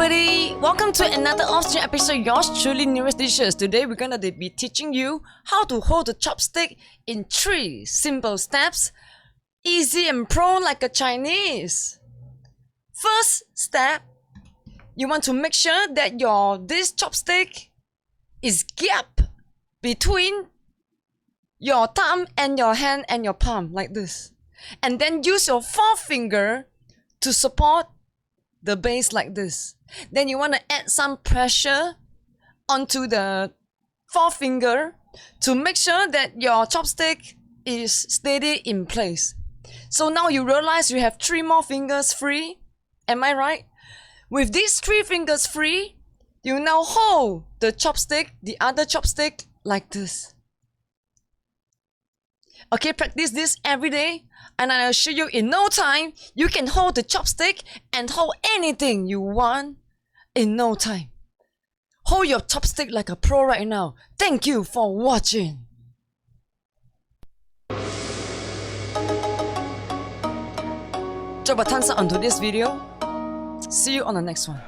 everybody! Welcome to another off-stream episode, yours truly Neuroisdelicious. Today we're gonna be teaching you how to hold the chopstick in 3 simple steps. Easy and pro like a Chinese. First step, you want to make sure that this chopstick is gap between your thumb and your hand and your palm like this. And then use your forefinger to support the base like this. Then you want to add some pressure onto the forefinger to make sure that your chopstick is steady in place. So now you realize you have 3 more fingers free. Am I right? With these 3 fingers free, you now hold the chopstick, the other chopstick, like this. Okay, practice this every day, and I'll show you in no time, you can hold the chopstick and hold anything you want in no time. Hold your chopstick like a pro right now. Thank you for watching. Drop a thumbs up onto this video. See you on the next one.